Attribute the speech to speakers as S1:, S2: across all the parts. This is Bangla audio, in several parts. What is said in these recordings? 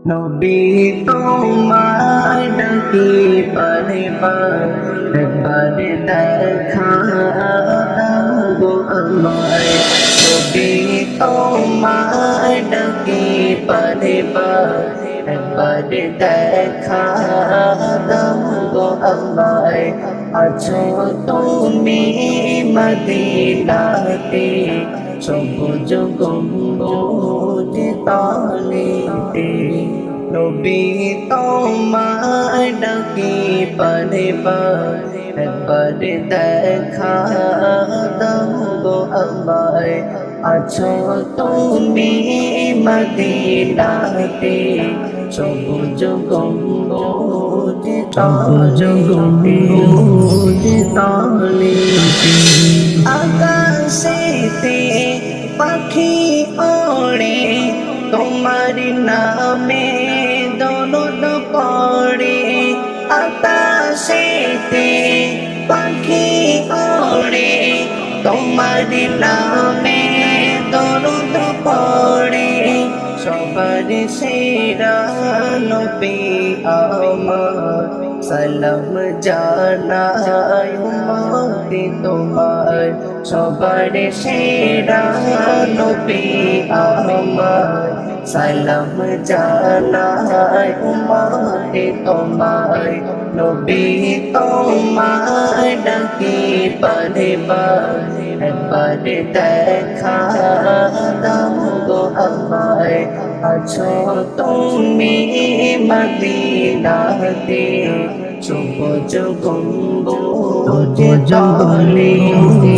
S1: নবী তোমায় ডাকি বারে বার, একবার দেখা দাও গো আমায়। নবী তোমায় ডাকি বারে বার, একবার দেখা দাও গো আমায়। আছো তুমি মদিনাতে, সবুজ গম্বুজ তলেতে। নবী তোমায় ডাকি বারে বার, একবার দেখা দাও গো আমায়। আছো তুমি মদিনাতে, সবুজ গম্বুজ তলেতে। আকাশেতে পাখি ওড়ে, তোমার নামে দরুদ পড়ে। আকাশেতে পাখি ওড়ে, তোমার নামে দরুদ পড়ে। সবার সেরা নবী আমার, সালাম জানাই উম্মতে তোমার। সবার সেরা নবী আমার, সালাম জানাই উম্মতে তোমার। নবী তোমায় ডাকি বারে বার, একবার দেখা দাও গো আমায়। আছো তুমি মদিনাতে, সবুজ গম্বুজ তলেতে।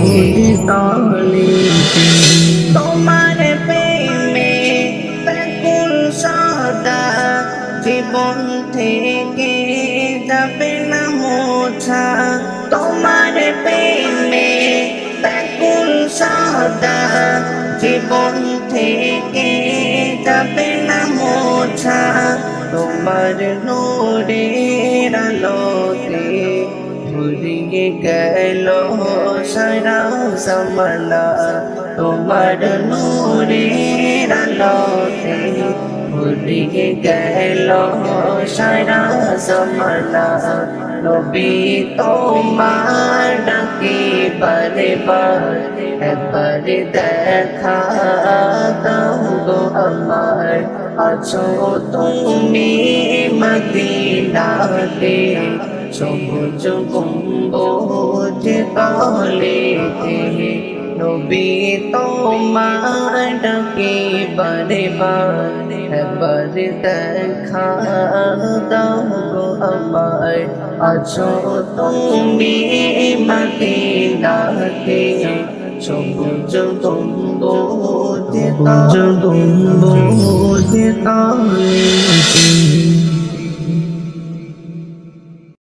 S1: তোমার প্রেমে ব্যাকুল সদা, জীবন থেকে যাবে না মোছা। তোমার প্রেমে ব্যাকুল সদা, জীবন থেকে যাবে না মোছা। তোমার নূরের আলোতে ভরিয়ে গেল সারা জমানা। তোমার নূরের আলোতে ভরিয়ে গেল সারা জমানা। নবী তোমার ডাকি বারে বার, একবার দেখা দাও গো আমায়। আছো তুমি মদিনাতে, সবুজ গম্বুজ তলেতে। নবী তোমায় ডাকি বারে বার, একবার দেখা দাও গো আমায়। আছো তুমি মদিনাতে, সবুজ গম্বুজ তলেতে।